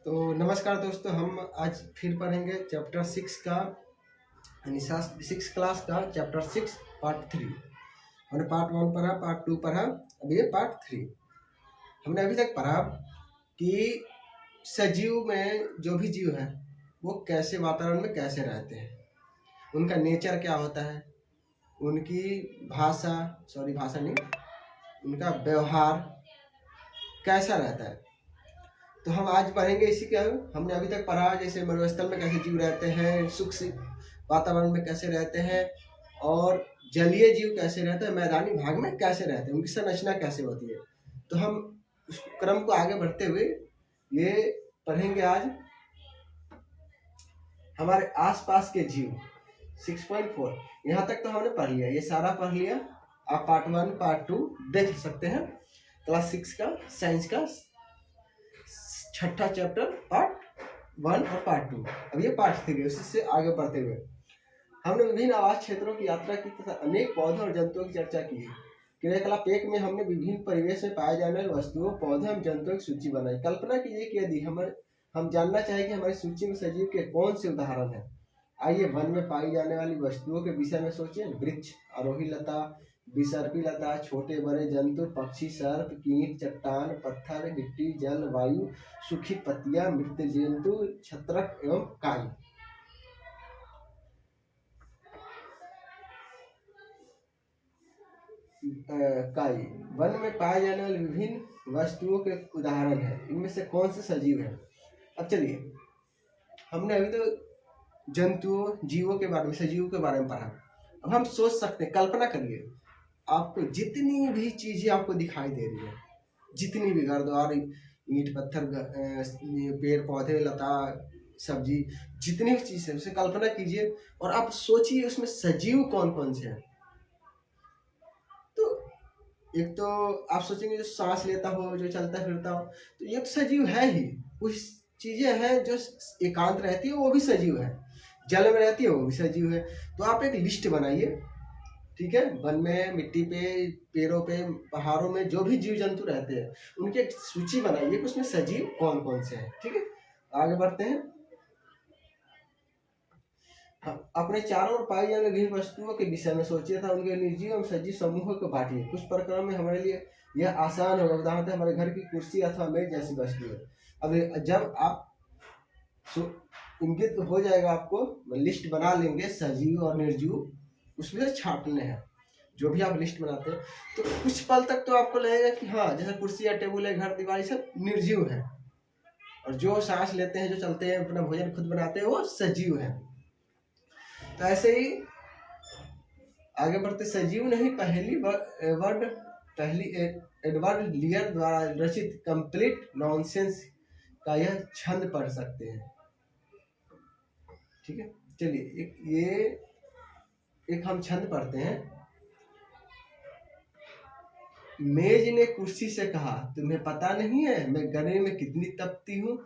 तो नमस्कार दोस्तों, हम आज फिर पढ़ेंगे चैप्टर 6 का यानी 6 क्लास का चैप्टर 6 पार्ट 3। हमने पार्ट 1 पढ़ा, पार्ट 2 पढ़ा, अब ये पार्ट 3। हमने अभी तक पढ़ा कि सजीव में जो भी जीव है वो कैसे वातावरण में कैसे रहते हैं, उनका नेचर क्या होता है, उनकी भाषा नहीं, उनका व्यवहार कैसा रहता है। तो हम आज पढ़ेंगे इसी के। हमने अभी तक पढ़ा जैसे मरुस्थल में कैसे जीव रहते हैं, सूक्ष्म वातावरण में कैसे रहते हैं, और जलीय जीव कैसे रहते हैं, मैदानी भाग में कैसे रहते हैं, उनकी संरचना कैसे होती है। तो हम उस क्रम को आगे बढ़ते हुए ये पढ़ेंगे आज हमारे आसपास के जीव 6.4। यहाँ तक तो हमने पढ़ लिया, ये सारा पढ़ लिया। आप पार्ट 1 पार्ट 2 देख सकते हैं, क्लास 6 का साइंस का 6ठा चैप्टर पार्ट 1 और पार्ट 2। अब ये पार्ट 3 है। उसी से आगे बढ़ते हुए हमने विभिन्न आवास क्षेत्रों की यात्रा की तथा अनेक पौधों और जंतुओं की चर्चा की है। क्रियाकलाप 1 में हमने विभिन्न परिवेश में पाए जाने वाले वस्तुओं, पौधे एवं जंतुओं की सूची बनाई। कल्पना कीजिए कि यदि हम जानना चाहें कि हमारी सूची में सजीव के कौन से उदाहरण हैं। आइए वन में पाई जाने वाली वस्तुओं के विषय में सोचें। वृक्ष, आरोही लता, विसर्पी लता, छोटे बड़े जंतु, पक्षी, सर्प, कीट, चट्टान, पत्थर, मिट्टी, जल, वायु, सूखी पत्तियां, मृत जंतु, छत्रक एवं काई। वन में पाए जाने वाले विभिन्न वस्तुओं के उदाहरण हैं। इनमें से कौन से सजीव हैं। अब चलिए, हमने अभी तो जंतुओं, जीवों के बारे में, सजीवों के बारे में पढ़ा। अब हम सोच सकते हैं, कल्पना करिए, आपको जितनी भी चीजें आपको दिखाई दे रही है, जितनी भी घर द्वार, ईंट पत्थर, पेड़ पौधे, लता सब्जी, जितनी भी चीज है उसे कल्पना कीजिए और आप सोचिए उसमें सजीव कौन कौन से हैं। तो एक तो आप सोचेंगे जो सांस लेता हो, जो चलता फिरता हो, तो ये सजीव है ही। कुछ चीजें हैं जो एकांत रहती है, वो भी सजीव है। जल में रहती है, वो भी सजीव है। तो आप एक लिस्ट बनाइए, ठीक है। वन में, मिट्टी पे, पेड़ों पे, पहाड़ों में जो भी जीव जंतु रहते हैं उनकी एक सूची बनाइए कि उसमें सजीव कौन कौन से हैं, ठीक है। आगे बढ़ते हैं। अपने चारों ओर पाई जाने वाली वस्तुओं के विषय में सोचिए था उनके निर्जीव एवं सजीव समूहों को बांटिए। कुछ प्रकरण में हमारे लिए यह आसान होगा। उदाहरण हमारे घर की कुर्सी अथवा मेज जैसी वस्तु है। अब जब आप इंगित हो जाएगा, आपको लिस्ट बना लेंगे सजीव और निर्जीव, उसमें छापने हैं जो भी आप लिस्ट बनाते हैं। तो कुछ पल तक तो आपको लगेगा कि हाँ, जैसे कुर्सी या टेबल है, घर दीवार, सब निर्जीव है, और जो सांस लेते हैं, जो चलते हैं, अपना भोजन खुद बनाते हैं, वो सजीव है। तो ऐसे ही आगे बढ़ते, सजीव नहीं, पहली एडवर्ड लियर द्वारा रचित कंप्लीट नॉनसेंस का यह छंद पढ़ सकते हैं, ठीक है। चलिए एक हम छंद पढ़ते हैं। मेज ने कुर्सी से कहा, तुम्हें पता नहीं है मैं गर्मी में कितनी तपी हूँ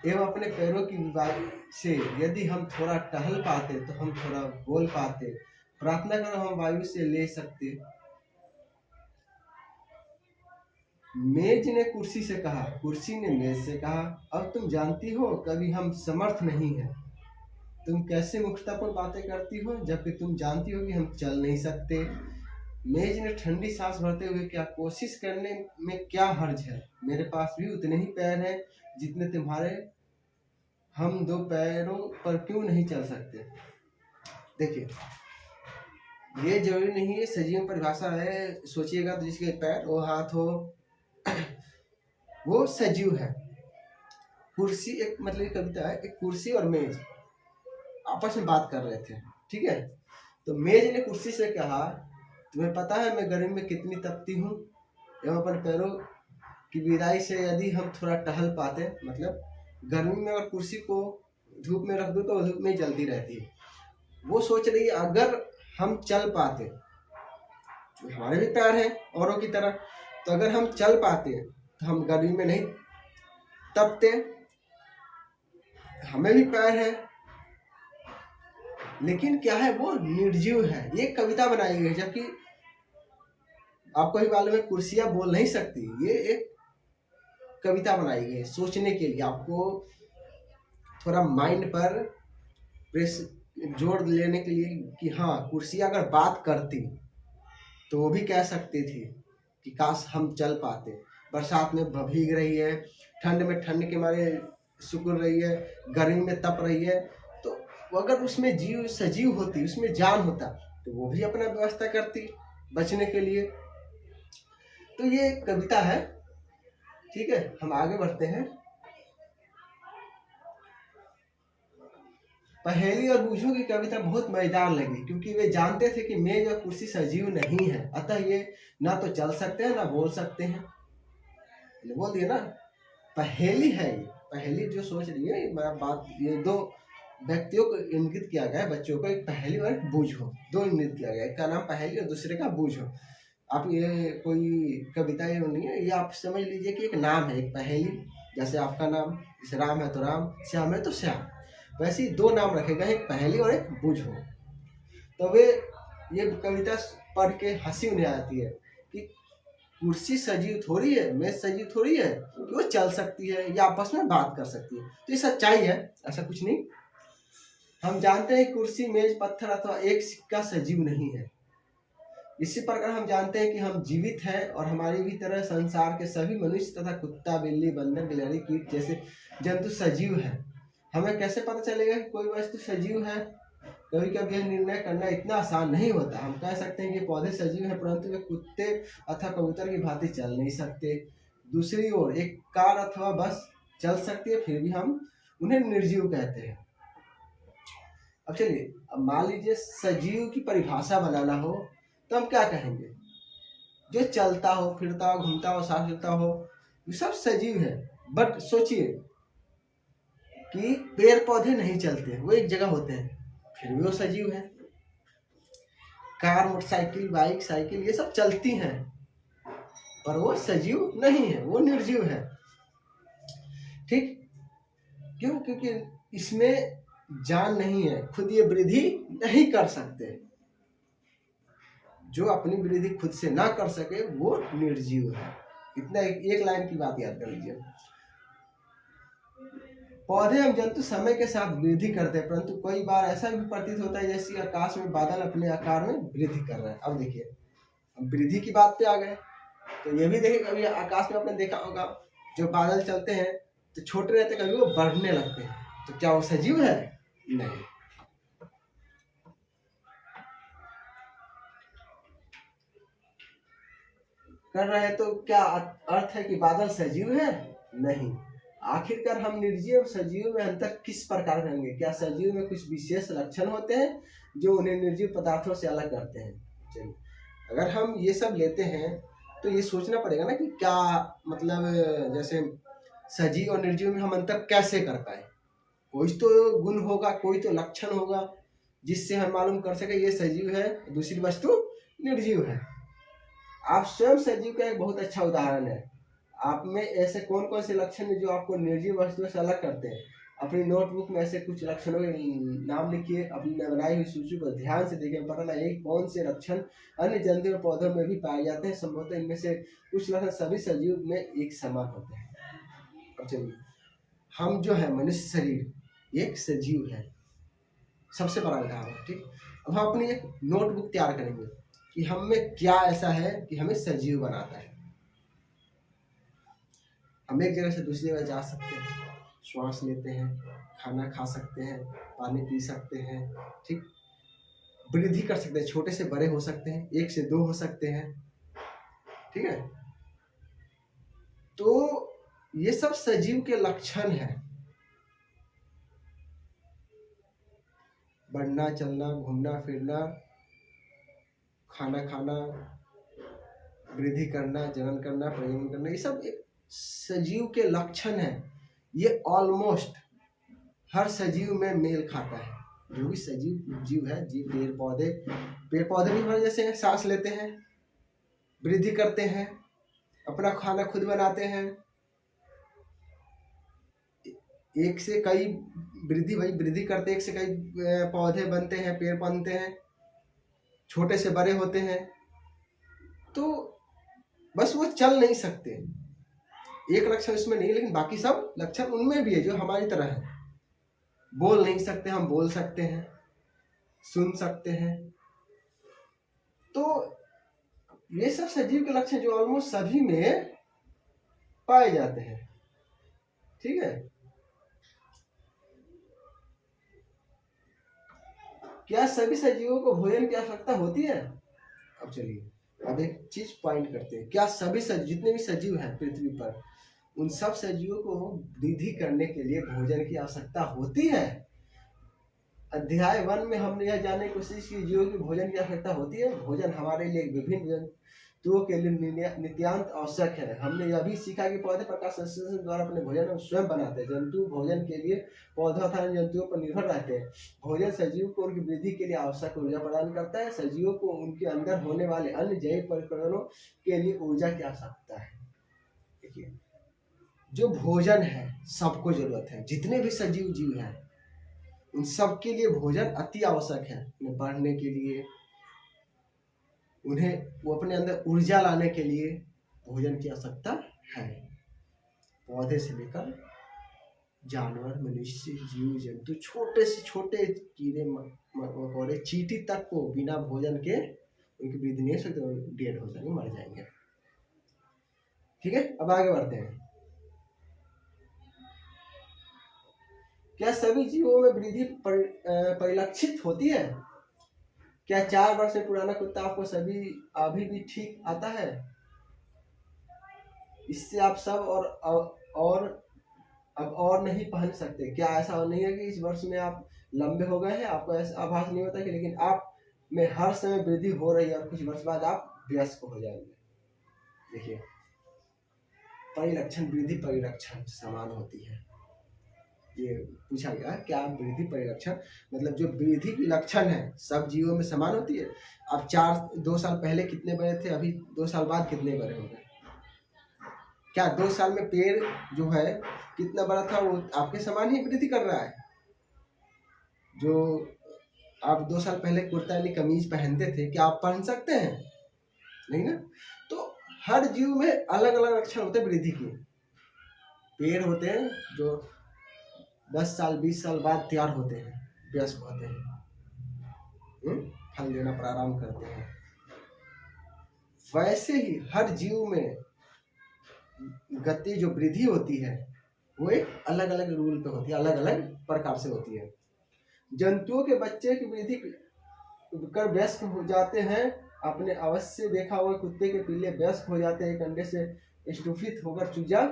एवं अपने पैरों की वायु से यदि हम थोड़ा टहल पाते तो हम थोड़ा बोल पाते। प्रार्थना करो हम वायु से ले सकते। मेज ने कुर्सी से कहा, कुर्सी ने मेज से कहा, अब तुम जानती हो कभी हम समर्थ नहीं हैं। तुम कैसे मुक्ततापूर्ण बातें करती हो जबकि तुम जानती हो कि हम चल नहीं सकते। मेज ने ठंडी सांस भरते हुए, क्या कोशिश करने में क्या हर्ज है। मेरे पास भी उतने ही पैर हैं जितने तुम्हारे। हम दो पैरों पर क्यों नहीं चल सकते। देखिए, ये जरूरी नहीं है सजीव परिभाषा है। सोचिएगा तो जिसके पैर हो, हाथ हो, वो सजीव है। कुर्सी, एक मतलब कविता है, एक कुर्सी और मेज आपस में बात कर रहे थे, ठीक है। तो मेज ने कुर्सी से कहा, तुम्हें पता है मैं गर्मी में कितनी तपती हूँ एवं अपने पैरों की विदाई से यदि हम थोड़ा टहल पाते। मतलब गर्मी में अगर कुर्सी को धूप में रख दो तो धूप में ही जलती रहती है। वो सोच रही है अगर हम चल पाते, हमारे भी पैर हैं औरों की तरह, तो अगर हम चल पाते तो हम गर्मी में नहीं तपते। हमें भी पैर हैं, लेकिन क्या है, वो निर्जीव है। ये कविता बनाई गई है, जबकि आपको ही मालूम है कुर्सियां बोल नहीं सकती। ये एक कविता बनाई गई है सोचने के लिए, आपको थोड़ा माइंड पर प्रेस जोर लेने के लिए कि हाँ कुर्सी अगर बात करती तो वो भी कह सकती थी कि काश हम चल पाते। बरसात में भीग रही है, ठंड में ठंड के मारे सिकुड़ रही है, गर्मी में तप रही है, तो अगर उसमें जीव सजीव होती, उसमें जान होता, तो वो भी अपना व्यवस्था करती बचने के लिए। तो ये कविता है, ठीक है। हम आगे बढ़ते हैं। पहेली और बूझो की कविता बहुत मजेदार लगी, क्योंकि वे जानते थे कि मेज और कुर्सी सजीव नहीं है, अतः ये ना तो चल सकते हैं ना बोल सकते हैं। बोल दिए ना, पहेली है ये। पहेली जो सोच रही है बात, ये दो व्यक्तियों को इंगित किया गया है, बच्चों को, एक पहेली और एक बूझो, दो इंगित किया गया है। एक का नाम पहेली और दूसरे का बूझो। आप ये कोई कविता ये नहीं है, ये आप समझ लीजिए कि एक नाम है, एक पहेली। जैसे आपका नाम जैसे राम है तो राम, श्याम है तो श्याम, वैसे ही दो नाम रखे गए, एक पहेली और एक बूझो। तो वे ये कविता पढ़ के हंसी उन्हें आती है कि कुर्सी सजीव थोड़ी है, मेज सजीव थोड़ी है कि वो चल सकती है या आपस में बात कर सकती है। तो ये सच्चाई है, ऐसा कुछ नहीं। हम जानते हैं कुर्सी, मेज, पत्थर अथवा एक सिक्का सजीव नहीं है। इसी प्रकार हम जानते हैं कि हम जीवित हैं और हमारी भी तरह संसार के सभी मनुष्य तथा कुत्ता, बिल्ली, बंदर, गिलहरी, कीट जैसे जंतु सजीव हैं। हमें कैसे पता चलेगा कि कोई वस्तु सजीव है? कभी कभी यह निर्णय करना इतना आसान नहीं होता। हम कह सकते हैं कि पौधे सजीव हैं, परंतु वे कुत्ते अथवा कबूतर की भांति चल नहीं सकते। दूसरी ओर एक कार अथवा बस चल सकती है, फिर भी हम उन्हें निर्जीव कहते हैं। अब चलिए, अब मान लीजिए सजीव की परिभाषा बनाना हो तो हम क्या कहेंगे? जो चलता हो, फिरता हो, घूमता हो, सांस लेता हो, ये सब सजीव है। बट सोचिए कि पेड़ पौधे नहीं चलते, वो एक जगह होते हैं, फिर भी वो सजीव है। कार, मोटरसाइकिल, बाइक, साइकिल ये सब चलती हैं, पर वो सजीव नहीं है, वो निर्जीव है। ठीक क्यों? क्योंकि इसमें जान नहीं है, खुद ये वृद्धि नहीं कर सकते। जो अपनी वृद्धि खुद से ना कर सके वो निर्जीव है। इतना एक लाइन की बात याद कर लीजिए। पौधे एवं जंतु समय के साथ वृद्धि करते हैं, परंतु कई बार ऐसा भी प्रतीत होता है जैसे आकाश में बादल अपने आकार में वृद्धि कर रहे हैं। अब देखिए, हम वृद्धि की बात पे आ गए, तो ये भी देखिए, कभी आकाश में आपने देखा होगा जो बादल चलते हैं तो छोटे रहते, कभी वो बढ़ने लगते हैं, तो क्या वो सजीव है? नहीं। कर रहे हैं तो क्या अर्थ है कि बादल सजीव है? नहीं। आखिरकार हम निर्जीव और सजीव में अंतर किस प्रकार करेंगे? क्या सजीव में कुछ विशेष लक्षण होते हैं जो उन्हें निर्जीव पदार्थों से अलग करते हैं? चलिए, अगर हम ये सब लेते हैं तो ये सोचना पड़ेगा ना कि क्या मतलब, जैसे सजीव और निर्जीव में हम अंतर कैसे कर पाए? कोई तो गुण होगा, कोई तो लक्षण होगा जिससे हम मालूम कर सके ये सजीव है, दूसरी वस्तु निर्जीव है। आप स्वयं सजीव का एक बहुत अच्छा उदाहरण है। आप में ऐसे कौन कौन से लक्षण हैं जो आपको निर्जीव वस्तुओं से अलग करते हैं? अपनी नोटबुक में ऐसे कुछ लक्षणों के नाम लिखिए, अपनी बनाई हुई सूची को ध्यान से देखिए, पता लगे कौन से लक्षण अन्य जंतु और पौधों में भी पाए जाते हैं। संभवतः इनमें से कुछ लक्षण सभी सजीव में एक समान होते हैं। अब चलिए, हम जो है मनुष्य शरीर एक सजीव है, सबसे बड़ा उदाहरण। ठीक, अब हम अपनी एक नोटबुक तैयार करेंगे कि हम में क्या ऐसा है कि हमें सजीव बनाता है। हम एक जगह से दूसरी जगह जा सकते हैं, श्वास लेते हैं, खाना खा सकते हैं, पानी पी सकते हैं, ठीक, वृद्धि कर सकते हैं, छोटे से बड़े हो सकते हैं, 1 से 2 हो सकते हैं, ठीक है। तो ये सब सजीव के लक्षण हैं। बढ़ना, चलना, घूमना फिरना, खाना खाना, वृद्धि करना, जनन करना, प्रजनन करना, ये सब एक सजीव के लक्षण है। ये ऑलमोस्ट हर सजीव में मेल खाता है। जो भी सजीव जीव है, जीव, पेड़ पौधे भी हमारे जैसे हैं, सांस लेते हैं, वृद्धि करते हैं, अपना खाना खुद बनाते हैं, एक से कई वृद्धि करते हैं, एक से कई पौधे बनते हैं, पेड़ बनते हैं, छोटे से बड़े होते हैं। तो बस वो चल नहीं सकते, एक लक्षण इसमें नहीं है, लेकिन बाकी सब लक्षण उनमें भी है जो हमारी तरह है। बोल नहीं सकते, हम बोल सकते हैं, सुन सकते हैं। तो ये सब सजीव के लक्षण जो ऑलमोस्ट सभी में पाए जाते हैं। ठीक है, क्या सभी सजीवों को भोजन की आवश्यकता होती है? अब चलिए अब एक चीज पॉइंट करते हैं। क्या सभी जितने भी सजीव हैं पृथ्वी पर, उन सब सजीवों को वृद्धि करने के लिए भोजन की आवश्यकता होती है? अध्याय 1 में हमने यह जानने की कोशिश की जीवों की भोजन की आवश्यकता होती है। भोजन हमारे लिए विभिन्न जंतुओं के लिए नित्यांत आवश्यक है। हमने यह भी सीखा कि पौधे प्रकाश संश्लेषण द्वारा अपने भोजन स्वयं बनाते हैं। जंतु भोजन के लिए पौधों तथा जंतुओं पर निर्भर रहते हैं। भोजन सजीव को उनकी वृद्धि के लिए आवश्यक ऊर्जा प्रदान करता है। सजीवों को उनके अंदर होने वाले अन्य जैविक परिवर्तनों के लिए ऊर्जा की आवश्यकता है। देखिए, जो भोजन है सबको जरूरत है, जितने भी सजीव जीव हैं उन सब के लिए भोजन अति आवश्यक है। उन्हें बढ़ने के लिए, उन्हें वो अपने अंदर ऊर्जा लाने के लिए भोजन की आवश्यकता है। पौधे से लेकर जानवर, मनुष्य, जीव जंतु, छोटे से छोटे कीड़े मकोड़े, चींटी तक को बिना भोजन के उनकी वृद्धि नहीं हो सकती, डेड हो जाएंगे, मर जाएंगे। ठीक है, अब आगे बढ़ते हैं। क्या सभी जीवों में वृद्धि परिलक्षित होती है? क्या 4 वर्ष से पुराना कुत्ता आपको अभी भी ठीक आता है? इससे आप सब और नहीं पहन सकते। क्या ऐसा नहीं है कि इस वर्ष में आप लंबे हो गए हैं, आपको ऐसा आभास नहीं होता कि लेकिन आप में हर समय वृद्धि हो रही है और कुछ वर्ष बाद आप वयस्क हो जाएंगे। देखिए, परिलक्षण, वृद्धि परिलक्षण समान होती है। ये पूछा गया क्या वृद्धि परिलक्षण मतलब जो वृद्धि की लक्षण है सब जीवों में समान होती है? आप 2 साल पहले कितने बड़े थे, अभी 2 साल बाद कितने बड़े हो गए? क्या 2 साल में पेड़ जो है कितना बड़ा था वो आपके समान ही वृद्धि कर रहा है? जो आप 2 साल पहले कुर्ता यानी कमीज पहनते थे, क्या आप पहन सकते हैं? नहीं ना। तो हर जीव में अलग अलग लक्षण होते हैं वृद्धि के। पेड़ होते हैं जो 10 साल 20 साल बाद तैयार होते हैं, वयस्क होते हैं, फल देना प्रारंभ करते हैं। वैसे ही हर जीव में गति जो वृद्धि होती है वो एक अलग अलग रूल पे होती है, अलग अलग प्रकार से होती है। जंतुओं के बच्चे की वृद्धि कर वयस्क हो जाते हैं। आपने अवश्य देखा होगा कुत्ते के पिल्ले वयस्क हो जाते हैं, एक अंडे से स्टूफित होकर चूजा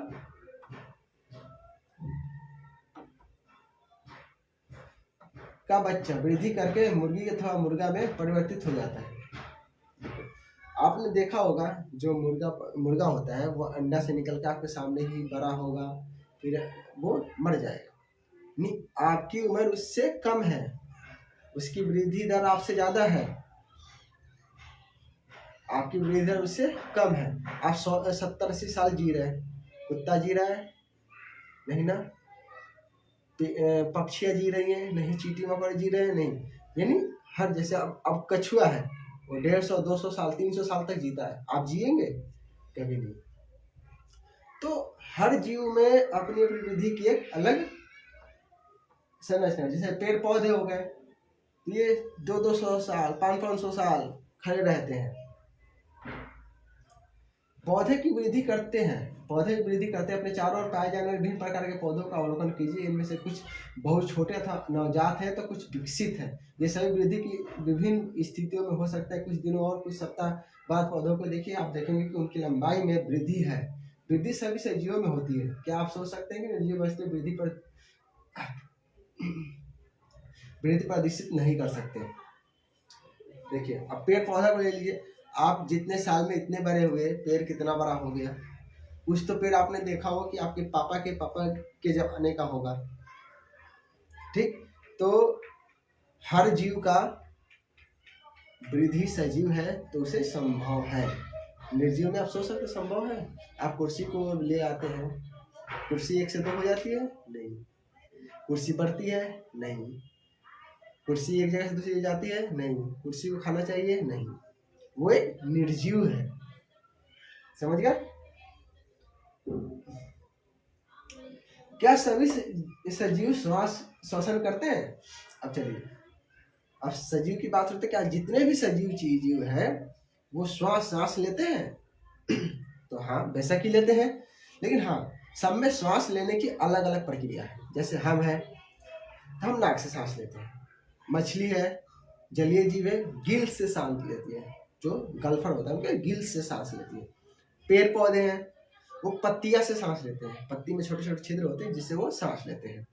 का बच्चा वृद्धि करके मुर्गी अथवा मुर्गा में परिवर्तित हो जाता है। आपने देखा होगा जो मुर्गा होता है वो अंडा से निकल के आपके सामने ही बड़ा होगा, फिर वो मर जाएगा। नहीं, आपकी उम्र उससे कम है, उसकी वृद्धि दर आपसे ज्यादा है, आपकी वृद्धि दर उससे कम है। आप 70-80 साल जी रहे हैं, कुत्ता जी रहा है नहीं ना, पक्षियां जी रही हैं नहीं, चींटी मकोड़े जी रहे हैं नहीं। यानी हर जैसे अब कछुआ है वो 150, 200 साल 300 साल तक जीता है, आप जिएंगे? कभी नहीं। तो हर जीव में अपनी अपनी वृद्धि की एक अलग संरचना। जैसे पेड़ पौधे हो गए, ये 200 साल 500 साल खड़े रहते हैं, पौधे की वृद्धि करते हैं, पौधे की वृद्धि करते हैं। अपने चारों ओर पाए जाने वाले विभिन्न प्रकार के पौधों का अवलोकन कीजिए। इनमें से कुछ बहुत छोटे अथवा नवजात है तो कुछ विकसित है। ये सभी वृद्धि की विभिन्न स्थितियों में हो सकता है। कुछ दिनों और कुछ सप्ताह बाद पौधों को देखिए, आप देखेंगे कि उनकी लंबाई में वृद्धि है। वृद्धि सभी सजीवों में होती है। क्या आप सोच सकते हैं कि निर्जीव वस्तु वृद्धि प्रदर्शित नहीं कर सकते? देखिए, अब पेड़ पौधा को ले लीजिए, आप जितने साल में इतने बड़े हुए, पेड़ कितना बड़ा हो गया। कुछ तो पेड़ आपने देखा होगा कि आपके पापा के जमाने का होगा। ठीक, तो हर जीव का वृद्धि सजीव है तो उसे संभव है। निर्जीव में आप सोच सकते संभव है? आप कुर्सी को ले आते हैं, कुर्सी 1 से 2 हो जाती है? नहीं। कुर्सी बढ़ती है? नहीं। कुर्सी एक जगह से दूसरी जाती है? नहीं। कुर्सी को खाना चाहिए? नहीं। वो एक निर्जीव है। समझ गया? क्या सभी सजीव श्वास श्वसन करते हैं? अब चलिए, अब सजीव की बात करते, क्या जितने भी सजीव चीज है वो सांस लेते हैं? तो हाँ, बेशक ही लेते हैं, लेकिन हाँ, सब में श्वास लेने की अलग अलग प्रक्रिया है। जैसे हम हैं, हम नाक से सांस लेते हैं। मछली है, जलीय जीव है, गिल से सांस लेती है, जो गल्फर होता है उनके गिल से सांस लेती है। पेड़ पौधे हैं, वो पत्तियां से सांस लेते हैं, पत्ती में छोटे छोटे छिद्र होते हैं जिससे वो सांस लेते हैं।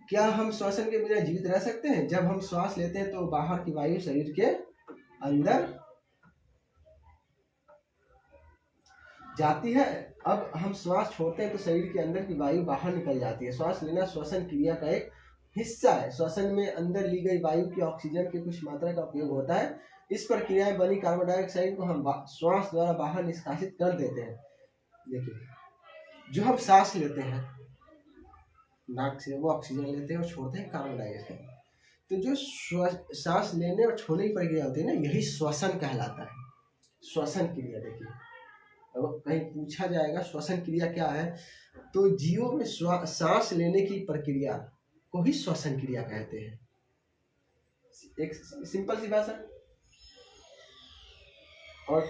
क्या हम श्वसन के बिना जीवित रह सकते हैं? जब हम श्वास लेते हैं तो बाहर की वायु शरीर के अंदर जाती है। अब हम श्वास छोड़ते हैं तो शरीर के अंदर की वायु बाहर निकल जाती है। श्वास लेना श्वसन क्रिया का एक हिस्सा है। श्वसन में अंदर ली गई वायु की ऑक्सीजन की कुछ मात्रा का उपयोग होता है। इस प्रक्रिया में बनी कार्बन डाइऑक्साइड को हम श्वास द्वारा बाहर निष्कासित कर देते हैं। देखिए, जो हम सांस लेते हैं नाक से, वो ऑक्सीजन लेते हैं और छोड़ते हैं कार्बन डाइऑक्साइड। तो जो सांस लेने और छोड़ने की प्रक्रिया होती है ना, यही श्वसन कहलाता है। श्वसन क्रिया, देखिए, अब कहीं पूछा जाएगा श्वसन क्रिया क्या है, तो जीवों में सांस लेने की प्रक्रिया को ही श्वसन क्रिया कहते हैं। एक सिंपल सी बात है। और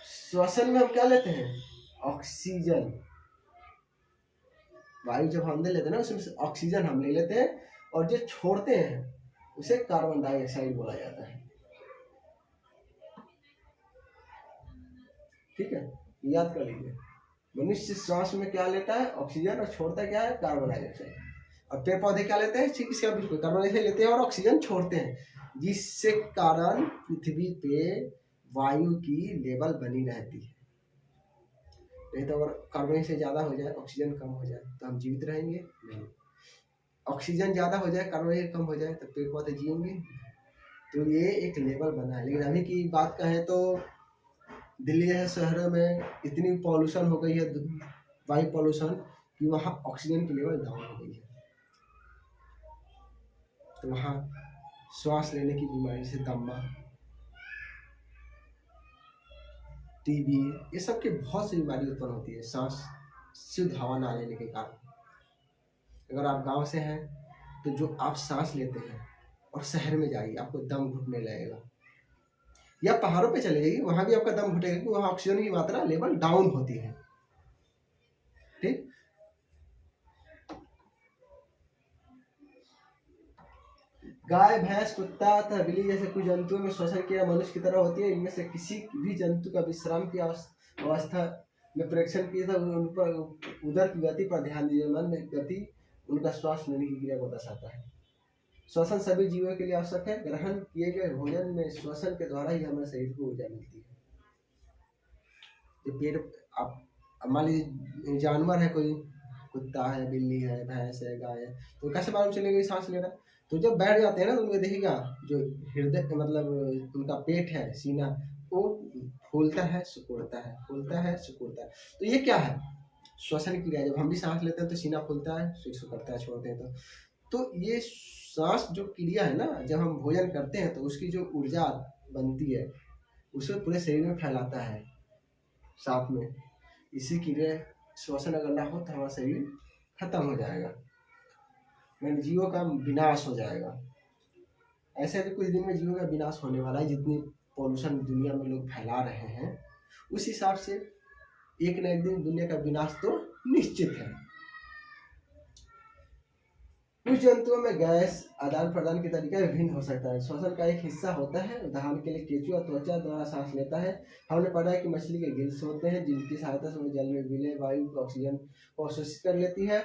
श्वसन में हम क्या लेते हैं? ऑक्सीजन। वायु जब हम अंदर लेते हैं ना, उसमें ऑक्सीजन हम ले लेते हैं, और जो छोड़ते हैं उसे कार्बन डाइऑक्साइड बोला जाता है। ठीक है, याद कर लीजिए। मनुष्य श्वास में क्या लेता है? ऑक्सीजन, और छोड़ता क्या है? Carbon dioxide. और पेड़ पौधे क्या लेते हैं? ठीक इसका बिल्कुल, कार्बन डाइऑक्साइड लेते हैं और ऑक्सीजन छोड़ते हैं, जिससे कारण पृथ्वी पे वायु की लेवल बनी रहती है। नहीं तो अगर कार्बन से ज्यादा हो जाए, ऑक्सीजन कम हो जाए, तो हम जीवित रहेंगे नहीं। ऑक्सीजन ज्यादा हो जाए, कार्बन कम हो जाए, तो पेड़ पौधे जिएंगे। तो ये एक लेवल बना है। लेकिन अभी की बात कहें तो दिल्ली जैसे शहरों में इतनी पॉल्यूशन हो गई है, वायु पॉल्यूशन, कि वहाँ ऑक्सीजन की लेवल डाउन हो गई है। तो वहाँ श्वास लेने की बीमारी से दमा, टीबी, ये सब की बहुत सी बीमारी उत्पन्न होती है सांस शुद्ध हवा ना लेने के कारण। अगर आप गांव से हैं तो जो आप सांस लेते हैं और शहर में जाइए, आपको दम घुटने लगेगा। या पहाड़ों पे चले जाइए, वहां भी आपका दम घुटेगा, क्योंकि वहां ऑक्सीजन की मात्रा लेवल डाउन होती है। ठीक, गाय, भैंस, कुत्ता तथा बिल्ली जैसे कुछ जंतुओं में श्वसन क्रिया मनुष्य की तरह होती है। इनमें से किसी भी जंतु का विश्राम की अवस्था में परीक्षण किया था, उन पर उदर की गति पर ध्यान दीजिए। मन में गति उनका श्वास लेने की क्रिया को दर्शाता है। श्वसन सभी जीवों के लिए आवश्यक है। ग्रहण किए गए भोजन में श्वसन के द्वारा ही हमारे शरीर को ऊर्जा मिलती है। पेड़, आप मान लीजिए जानवर है, कोई कुत्ता है, बिल्ली है, भैंस है, गाय है, तो कैसे मालूम चलेगा सांस ले रहा है? तो जब बैठ जाते हैं ना, तो उनको देखिएगा जो हृदय मतलब उनका पेट है, सीना, वो फूलता है, सिकुड़ता है, फूलता है, सिकुड़ता है। तो ये क्या है? श्वसन क्रिया। जब हम भी सांस लेते हैं तो सीना फूलता है, फिर सिकुड़ता है, छोड़ते हैं तो ये सांस जो क्रिया है ना, जब हम भोजन करते हैं तो उसकी जो ऊर्जा बनती है उसे पूरे शरीर में फैलाता है साथ में। इसी क्रिया श्वसन अगर ना हो तो हमारा शरीर खत्म हो जाएगा, यानी जीवों का विनाश हो जाएगा। ऐसे भी कुछ दिन में जीवों का विनाश होने वाला है। जितनी पॉल्यूशन दुनिया में लोग फैला रहे हैं, उस हिसाब से एक न एक दिन दुनिया का विनाश तो निश्चित है। कुछ जंतुओं में गैस आदान प्रदान के तरीका विभिन्न हो सकता है। श्वसन का एक हिस्सा होता है। उदाहरण के लिए केंचुआ त्वचा द्वारा सांस लेता है। हमने पढ़ा है कि मछली के गिल्स होते हैं, जिनकी सहायता से वो जल में मिले वायु को ऑक्सीजन को अवशोषित कर लेती है।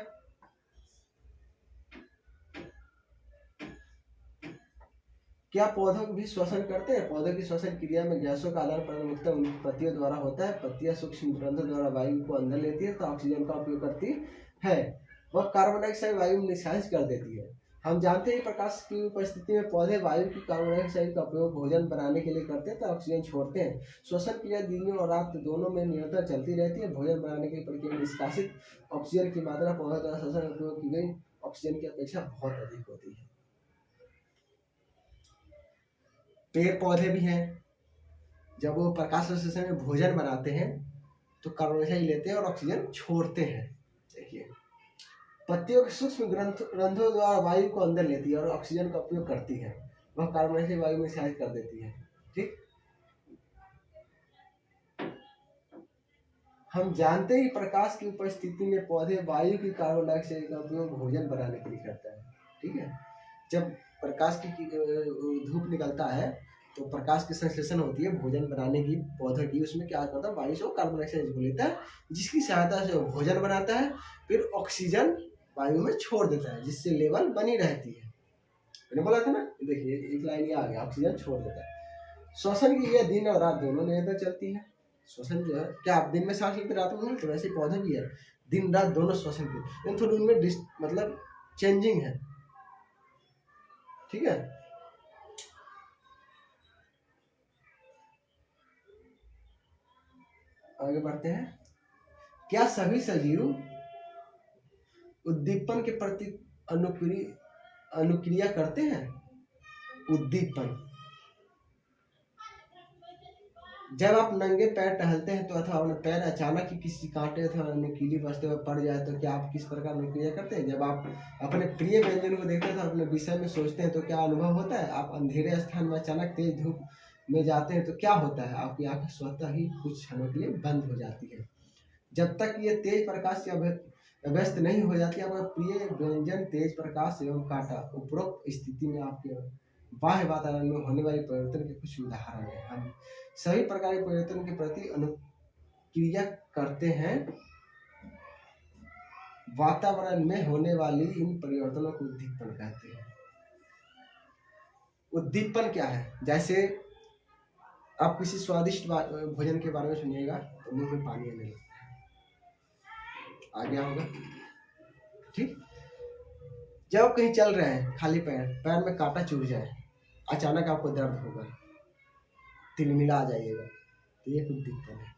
क्या पौधों भी श्वसन करते हैं? पौधों की श्वसन क्रिया में गैसों का आदान प्रदान मुख्यतः उनकी पत्तियों द्वारा होता है। पत्तियां सूक्ष्म ग्रंथों द्वारा वायु को अंदर लेती है तो ऑक्सीजन का उपयोग करती है, वह कार्बन डाइऑक्साइड वायु में निष्कासित कर देती है। हम जानते हैं प्रकाश की उपस्थिति में पौधे वायु की कार्बन डाइऑक्साइड का उपयोग भोजन बनाने के लिए करते हैं तो ऑक्सीजन छोड़ते हैं। श्वसन क्रिया दिन और रात दोनों में निरंतर चलती रहती है। भोजन बनाने की प्रक्रिया में निष्कासित ऑक्सीजन की मात्रा पौधों द्वारा श्वसन उपयोग की गई ऑक्सीजन की अपेक्षा बहुत अधिक होती है। पेड़ पौधे भी हैं, जब वो प्रकाश संश्लेषण में भोजन बनाते हैं तो कार्बन डाइऑक्साइड लेते हैं और ऑक्सीजन छोड़ते हैं। देखिए, पत्तियों के सूक्ष्म रंध्रों द्वारा वायु को अंदर लेती है और ऑक्सीजन का उपयोग करती है, वह कार्बन डाइऑक्साइड वायु में शायद कर देती है। ठीक, हम जानते ही प्रकाश की उपस्थिति में पौधे वायु की कार्बन डाइऑक्साइड का उपयोग भोजन बनाने के लिए करता है। ठीक है, जब प्रकाश की धूप निकलता है तो प्रकाश की संश्लेषण होती है भोजन बनाने की पौधे की, उसमें क्या करता है वायु से कार्बन डाइऑक्साइड को लेता है, जिसकी सहायता से वो भोजन बनाता है, फिर ऑक्सीजन वायु में छोड़ देता है, जिससे लेवल बनी रहती है। मैंने बोला था ना, देखिए एक लाइन ये आ गया, ऑक्सीजन छोड़ देता है। श्वसन की यह दिन और रात दोनों निरंतर चलती है। श्वसन जो है, क्या आप दिन में सांस लेते रात में नहीं, वैसे पौधे भी है दिन रात दोनों श्वसन के, लेकिन थोड़ी उनमें मतलब चेंजिंग है। ठीक है, आगे बढ़ते हैं। क्या सभी सजीव उद्दीपन के प्रति अनुक्रिया करते हैं? उद्दीपन, जब आप नंगे पैर टहलते हैं तो अथवा अपने पैर अचानक ही किसी कांटे अथवा नुकीली वस्तु पर पड़ जाए तो क्या आप किस प्रकार अनुक्रिया करते हैं? जब आप अपने प्रिय व्यंजन को देखते हैं तो अपने विषय में सोचते हैं तो क्या अनुभव होता है? आप अंधेरे स्थान में अचानक तेज धूप में जाते हैं तो क्या होता है? आपकी आंखें स्वतः ही कुछ क्षणों के लिए बंद हो जाती है। जब तक ये तेज प्रकाश से व्यस्त नहीं हो जाती, आपका प्रिय व्यंजन तेज प्रकाश एवं कांटा, उपरोक्त स्थिति में आपके बाह्य वातावरण में होने वाले परिवर्तन के कुछ उदाहरण हैं। हम सभी प्रकार के परिवर्तन के प्रति अनुक्रिया करते हैं। वातावरण में होने वाली इन परिवर्तनों को उद्दीपन कहते हैं। उद्दीपन क्या है? जैसे आप किसी स्वादिष्ट भोजन के बारे में सुनिएगा तो मुंह में पानी आने लगता है, आ गया होगा। ठीक, जब आप कहीं चल रहे हैं खाली पैर में कांटा चुभ जाए, अचानक आपको दर्द होगा, तिलमिला आ जाइएगा, तो ये उद्दीपन है।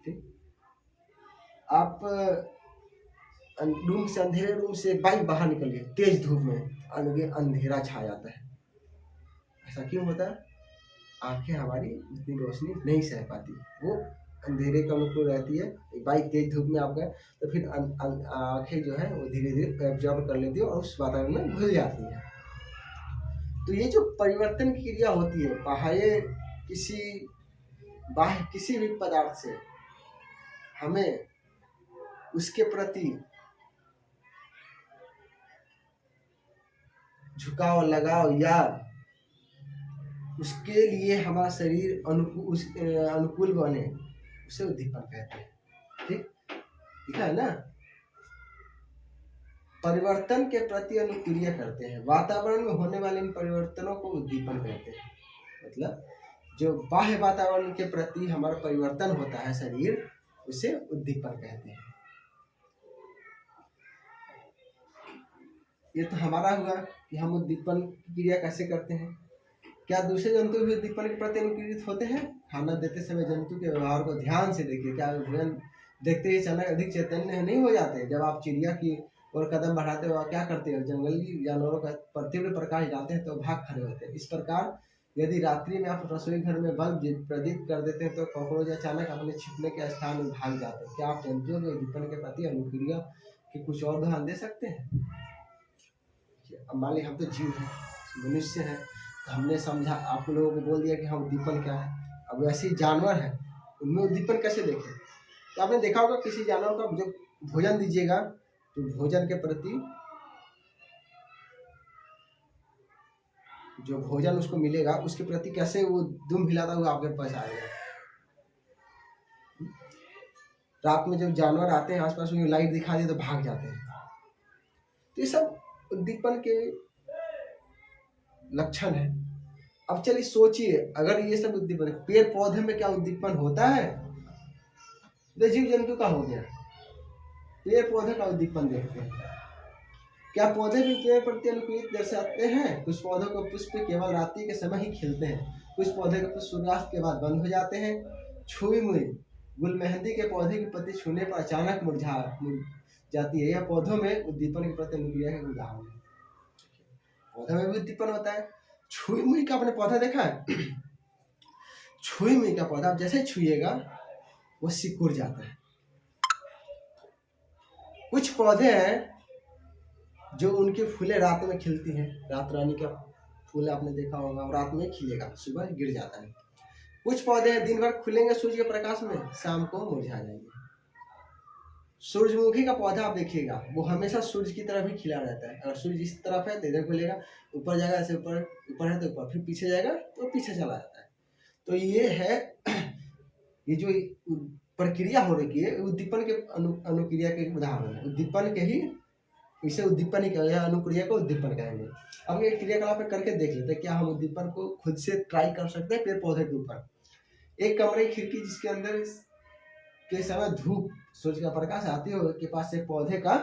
ठीक, आप रूम से अंधेरे रूम से बाइक बाहर निकलिए तेज धूप में, अंधेरा छा जाता है। ऐसा क्यों होता है? आंखें हमारी इतनी रोशनी नहीं सह पाती, वो अंधेरे का अनुकूल रहती है। बाइक तेज धूप में आप गए तो फिर आंखें जो है वो धीरे धीरे एब्जॉर्ब कर लेती है और उस वातावरण में घुल जाती है। तो ये जो परिवर्तन की क्रिया होती है बाह्य किसी भी पदार्थ से, हमें उसके प्रति झुकाव लगाव या उसके लिए हमारा शरीर अनुकूल बने, उसे उद्दीपन कहते हैं। ठीक, दिखा है ना? परिवर्तन के प्रति अनुक्रिया करते हैं। वातावरण में होने वाले इन परिवर्तनों को उद्दीपन कहते हैं। मतलब जो बाह्य वातावरण के प्रति हमारा परिवर्तन होता है शरीर, उसे उद्दीपन कहते हैं। ये तो हमारा हुआ कि हम उद्दीपन की क्रिया कैसे करते हैं। क्या दूसरे जंतु भी उद्दीपन के प्रति अनुक्रिय होते हैं? खाना देते समय जंतु के व्यवहार को ध्यान से देखिए। क्या भोजन देखते ही अचानक अधिक चैतन्य नहीं हो जाते? जब आप चिड़िया की और कदम बढ़ाते हो, क्या करते हो? जंगली जानवरों का तीव्र प्रकाश डालते हैं तो भाग खड़े होते हैं। इस प्रकार यदि रात्रि में आप रसोई घर में बल्ब प्रदीप कर देते हैं तो कॉकरोच अचानक अपने छिपने के स्थान में भाग जाते हैं। क्या आप जंतुओं के उद्दीपन के प्रति अनुक्रिया के कुछ और उदाहरण दे सकते हैं? मान लीजिए हम तो जीव हैं, मनुष्य हैं, तो हमने समझा, आप लोगों को बोल दिया कि हाँ उद्दीपन क्या है। अब वैसे ही जानवर है, उनमें उद्दीपन कैसे देखें? तो आपने देखा होगा किसी जानवर का जब भोजन दीजिएगा तो भोजन के प्रति जो भोजन उसको मिलेगा उसके प्रति कैसे वो दुम हिलाता हुआ आपके पास आएगा। रात में जब जानवर आते हैं आसपास, उन्हें लाइट दिखा दे तो भाग जाते हैं। तो ये सब उद्दीपन के लक्षण है। अब चलिए सोचिए, अगर ये सब उद्दीपन, पेड़ पौधे में क्या उद्दीपन होता है? तो जीव जंतु का हो गया, पेड़ पौधे का उद्दीपन देखते हैं। क्या पौधे भी पेड़ प्रति अनुकूलित दर्शाते हैं? कुछ पौधों को पुष्प केवल रात्रि के समय ही खिलते हैं, कुछ पौधे के पुष्प सूर्यास्त के बाद बंद हो जाते हैं। छुई मुई गुलमेहंदी के पौधे की पत्ती छूने पर अचानक मुरझा जाती है। यह पौधों में उद्दीपन के प्रति अनुक्रिया के उदाहरण है। पौधे में भी उद्दीपन होता है। छुई मुई का आपने पौधा देखा है? छुई मुई का पौधा आप जैसे छुइएगा वो सिकुड़ जाता है। कुछ पौधे हैं जो उनकी फूलें रात में खिलती हैं, रात रानी का फूल आपने देखा होगा, रात में खिलेगा, सुबह गिर जाता है। कुछ पौधे हैं दिन भर खुलेंगे सूर्य के प्रकाश में, शाम को मुरझा जाएंगे। सूरजमुखी का पौधा आप देखिएगा, वो हमेशा सूर्य की तरफ ही खिला रहता है। अगर सूर्य इस तरफ है तो इधर खुलेगा, ऊपर जाएगा ऐसे, ऊपर ऊपर है तो ऊपर, फिर पीछे जाएगा तो पीछे चला जाता है। तो ये है ये जो प्रक्रिया हो रही है, उद्दीपन के अनुक्रिया के उदाहरण है। उद्दीपन के ही, इसे उद्दीपन ही कहेंगे, अनुक्रिया को उद्दीपन कहेंगे। अब ये क्रियाकलाप करके देख लेते हैं, क्या हम उद्दीपन को खुद से ट्राई कर सकते हैं पेड़ पौधे के ऊपर। एक कमरे की खिड़की जिसके अंदर के समय धूप, सूर्य का प्रकाश आती हो, के पास एक पौधे का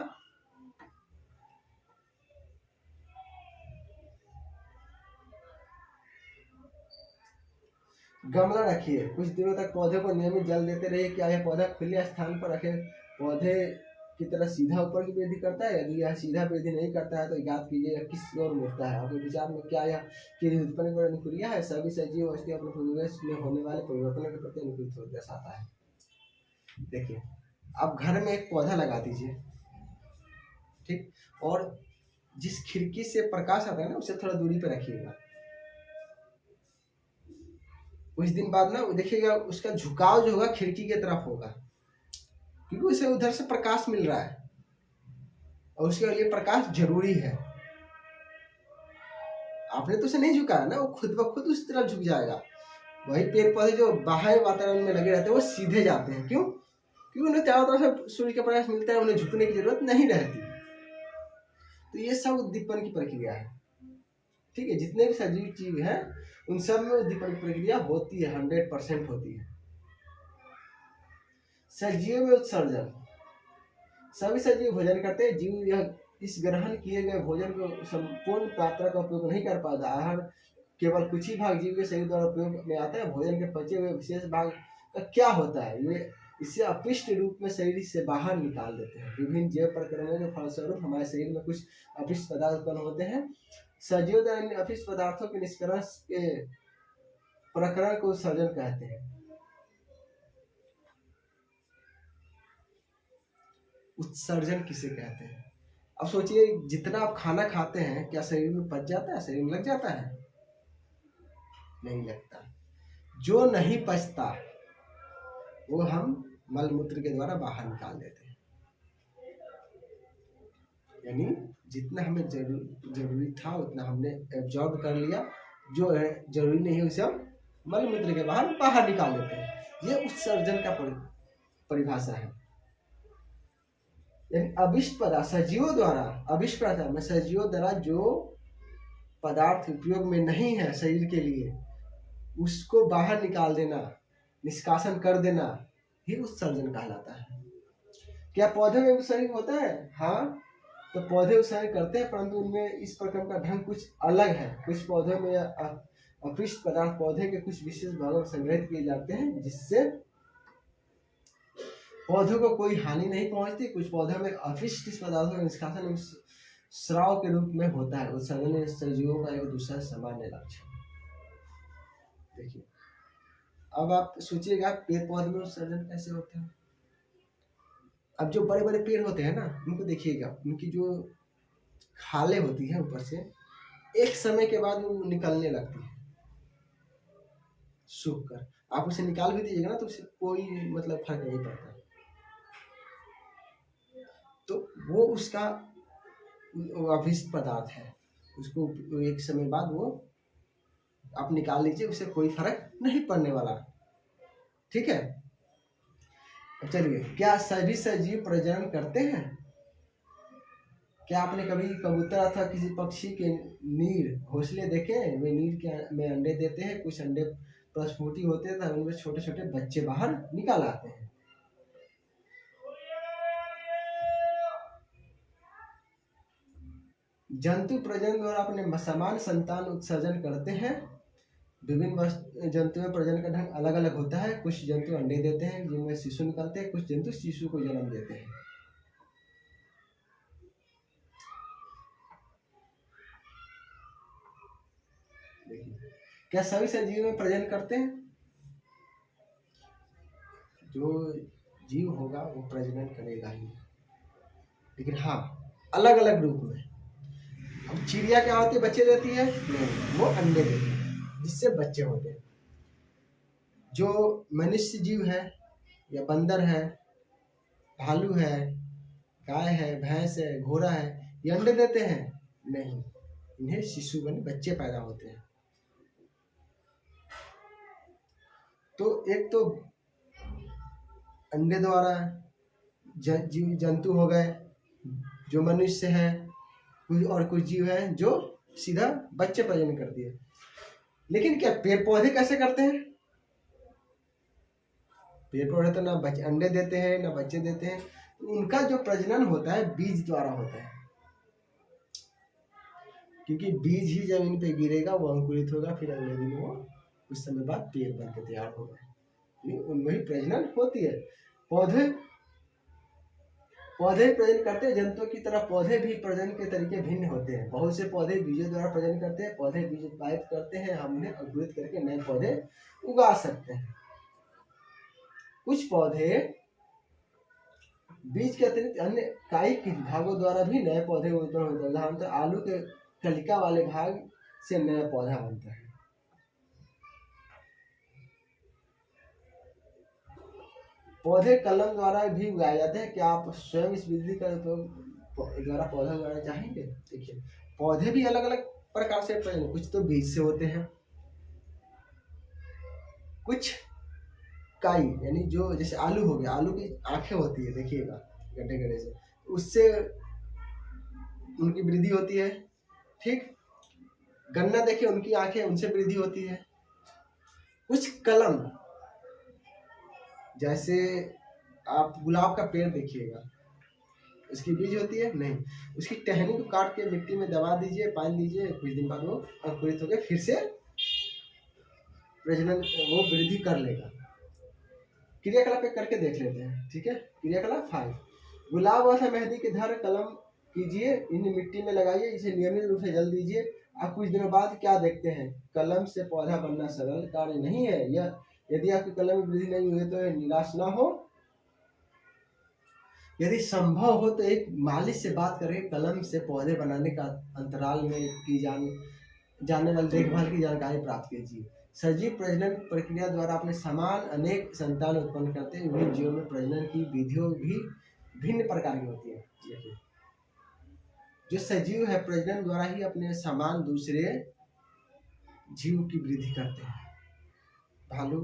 गमला रखिए, कुछ दिनों तक पौधे को नियमित जल देते रहिए। क्या यह पौधा खुले स्थान पर रखे पौधे की तरह सीधा ऊपर की वृद्धि करता है? यदि यह सीधा वृद्धि नहीं करता है तो ज्ञात कीजिए यह किस ओर मुड़ता है। आपके विचार में क्या यह उत्पन्न की अनुक्रिया है? सभी सजीव वस्तु अपने परिवेश में होने वाले परिवर्तनों के प्रति अनुकूलित दर्शाता है। देखिए, आप घर में एक पौधा लगा दीजिए, ठीक, और जिस खिड़की से प्रकाश आता है ना, उसे थोड़ा दूरी पर रखिएगा। कुछ दिन बाद ना देखिएगा उसका झुकाव जो होगा खिड़की की तरफ होगा, क्योंकि उसे उधर से प्रकाश मिल रहा है और उसके लिए प्रकाश जरूरी है। आपने तो उसे नहीं झुकाया ना, वो खुद ब खुद उस तरफ झुक जाएगा। वही पेड़ पौधे जो बाहर वातावरण में लगे रहते हैं वो सीधे जाते हैं। क्यों? क्योंकि उन्हें चारों तरफ से सूर्य का प्रकाश मिलता है, उन्हें झुकने की जरूरत नहीं रहती। तो ये सब उद्दीपन की प्रक्रिया है, ठीक है। जितने भी सजीव जीव हैं उन सब में उद्दीपन की प्रक्रिया होती है, 100% होती है। सजीव में उत्सर्जन, सभी सजीव भोजन करते हैं। जीव यह इस ग्रहण किए गए भोजन को संपूर्ण मात्रा का उपयोग नहीं कर पाता। आहार केवल कुछ ही भाग जीव के शरीर द्वारा उपयोग में आता है। भोजन के पचे हुए विशेष भाग का क्या होता है? ये इसे अपिष्ट रूप में शरीर से बाहर निकाल देते हैं। विभिन्न जैव प्रक्रियाओं के फलस्वरूप हमारे शरीर में कुछ अपिष्ट पदार्थ उत्पन्न होते हैं। सजीव द्वारा अपिष्ट पदार्थों के निष्कर्ष के प्रकरण को उत्सर्जन कहते हैं। उत्सर्जन किसे कहते हैं? अब सोचिए, जितना आप खाना खाते हैं क्या शरीर में पच जाता है, शरीर में लग जाता है? नहीं लगता। जो नहीं पचता वो हम मल मूत्र के द्वारा बाहर निकाल देते हैं। यानी जितना हमें जरूरी था उतना हमने एब्जॉर्ब कर लिया, जो है जरूरी नहीं है उसे हम मल मूत्र के बाहर निकाल देते हैं। ये उत्सर्जन का परिभाषा है। यानी अभिष्ट पदार्थ सजीवों द्वारा, अभिष्ट पदार्थ में सजीवों द्वारा जो पदार्थ उपयोग में नहीं है शरीर के लिए, उसको बाहर निकाल देना, निष्कासन कर देना ही उत्सर्जन कहलाता है। क्या पौधे में उत्सर्जन होता है? हाँ, तो पौधे उत्सर्जन करते हैं, परंतु उनमें इस प्रकार का ढंग कुछ अलग है। कुछ पौधों में अपिष्ट पदार्थ पौधे के कुछ विशेष भागों में संग्रहित किए जाते हैं, जिससे पौधों को कोई हानि नहीं पहुंचती। कुछ पौधों में अपिष्ट पदार्थों का निष्कासन स्राव के रूप में होता है। उत्सर्जन सजीवों का एक दूसरा सामान्य लक्षण। देखिए, अब आप सोचिएगा पेड़ पौधे में उत्सर्जन कैसे होता है। अब जो बड़े बड़े पेड़ होते हैं ना, उनको देखिएगा, उनकी जो खालें होती हैं ऊपर से, एक समय के बाद वो निकलने लगती है सूख कर। आप उसे निकाल भी दीजिएगा ना तो उससे कोई मतलब फर्क नहीं पड़ता। तो वो उसका अभिष्ट पदार्थ है, उसको एक समय बाद वो आप निकाल लीजिए, उससे कोई फर्क नहीं पड़ने वाला, ठीक है। चलिए, क्या सभी सजीव प्रजनन करते हैं? क्या आपने कभी कबूतर अथवा किसी पक्षी के नीर घोंसले देखे? वे नीर के में अंडे देते हैं। कुछ अंडे प्रस्फुटी होते हैं, उनमें छोटे छोटे बच्चे बाहर निकाल आते हैं। जंतु प्रजनन द्वारा अपने समान संतान उत्सर्जन करते हैं। विभिन्न जंतुओं में प्रजनन का ढंग अलग अलग होता है। कुछ जंतु अंडे देते हैं जिनमें शिशु निकलते हैं, कुछ जंतु शिशु को जन्म देते हैं। देखिए, क्या सभी सजीव में प्रजनन करते हैं? जो जीव होगा वो प्रजनन करेगा ही, लेकिन हाँ अलग अलग रूप में। अब चिड़िया क्या होती है, बच्चे देती है? नहीं, वो अंडे देती है जिससे बच्चे होते हैं। जो मनुष्य जीव है या बंदर है, भालू है, गाय है, भैंस है, घोड़ा है, ये अंडे देते हैं? नहीं, इन्हें शिशु बने बच्चे पैदा होते हैं। तो एक तो अंडे द्वारा जीव जंतु हो गए जो मनुष्य है, कुछ जीव है जो सीधा बच्चे प्रजनन करती है। लेकिन क्या पेड़ पौधे कैसे करते हैं? पेड़ पौधे तो ना अंडे देते हैं ना बच्चे देते हैं, तो उनका जो प्रजनन होता है बीज द्वारा होता है, क्योंकि बीज ही जमीन पे गिरेगा, वो अंकुरित होगा, फिर अगले दिन वो कुछ समय बाद पेड़ बन के तैयार होगा। उनमें ही प्रजनन होती है। पौधे प्रजनन करते हैं, जंतुओं की तरह पौधे भी प्रजनन के तरीके भिन्न होते हैं। बहुत से पौधे बीजों द्वारा प्रजनन करते हैं, पौधे बीज उत्पादित करते हैं, हम उन्हें अंकुरित करके नए पौधे उगा सकते हैं। कुछ पौधे बीज के अतिरिक्त अन्य कायिक भागों द्वारा भी नए पौधे उत्पन्न होते हैं। उदाहरणतः आलू के कलिका वाले भाग से नया पौधा बनता है। पौधे कलम द्वारा भी उगाए जाते हैं। क्या आप स्वयं इस विधि का द्वारा पौधा उगाना चाहेंगे? देखिए, पौधे भी अलग अलग प्रकार से प्रजनन, कुछ तो बीज से होते हैं, कुछ काई यानी जो जैसे आलू हो गया, आलू की आंखें होती है, देखिएगा गड्ढे गड्ढे से, उससे उनकी वृद्धि होती है। ठीक, गन्ना देखिए, उनकी आंखें, उनसे वृद्धि होती है। कुछ कलम, जैसे आप गुलाब का पेड़ देखिएगा, उसकी बीज होती है? नहीं, उसकी टहनी को काट के मिट्टी में दबा दीजिए, पानी दीजिए, कुछ दिन बाद वो अंकुरित होकर फिर से प्रजनन वो वृद्धि कर लेगा। क्रियाकलाप करके देख लेते हैं। ठीक है, क्रियाकलाप 5, गुलाब अथवा मेहंदी के धर कलम कीजिए, इन्हें मिट्टी में लगाइए, इसे नियमित रूप से जल दीजिए। आप कुछ दिनों बाद क्या देखते हैं? कलम से पौधा बनना सरल कार्य नहीं है। यह यदि आपकी कलम में वृद्धि नहीं हुई तो निराश ना हो। यदि संभव हो तो एक माली से बात करके कलम से पौधे बनाने का अंतराल में की जाने वाली देखभाल की जानकारी प्राप्त कीजिए। सजीव प्रजनन प्रक्रिया द्वारा अपने समान अनेक संतान उत्पन्न करते हैं। विभिन्न जीवों में प्रजनन की विधियों भी भिन्न प्रकार की होती है। जो सजीव है प्रजनन द्वारा ही अपने समान दूसरे जीव की वृद्धि करते हैं। भालू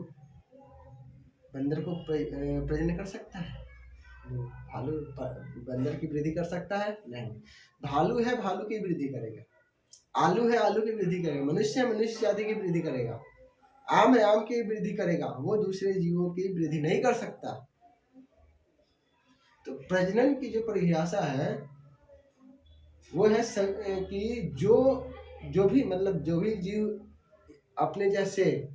बंदर को प्रजनन कर सकता है? भालू बंदर की वृद्धि कर सकता है? नहीं। भालू है, भालू की वृद्धि करेगा। आलू है, आलू की वृद्धि करेगा। मनुष्य है, मनुष्य जाति की वृद्धि करेगा। आम है, आम की वृद्धि करेगा। वो दूसरे जीवों की वृद्धि नहीं कर सकता। तो प्रजनन की जो परिभाषा है वो है कि जो भी जीव अपने जैसे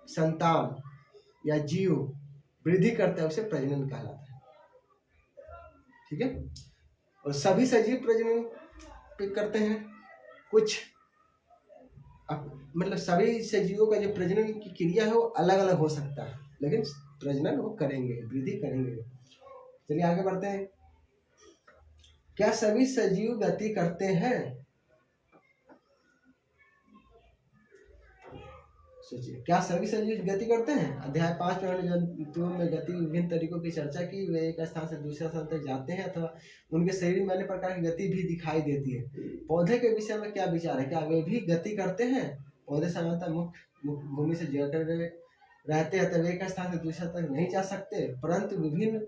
संतान या जीव वृद्धि करता है उसे प्रजनन कहलाता है। ठीक है, और सभी सजीव प्रजनन करते हैं। कुछ सभी सजीवों का जो प्रजनन की क्रिया है वो अलग अलग हो सकता है, लेकिन प्रजनन वो करेंगे, वृद्धि करेंगे। चलिए आगे बढ़ते हैं। क्या सभी सजीव गति करते हैं? सोचिए, क्या सभी सजीव गति करते हैं? अध्याय 5 में जंतुओं में गति विभिन्न तरीकों की चर्चा की। वे एक स्थान से दूसरे स्थान तक जाते हैं अथवा उनके शरीर में अन्य प्रकार की गति भी दिखाई देती है। पौधे के विषय में क्या विचार है? क्या वे भी गति करते हैं? पौधे सामान्यतः मुख्य भूमि से जुड़े रहते हैं, तो वे एक स्थान से दूसरे तक नहीं जा सकते, परंतु विभिन्न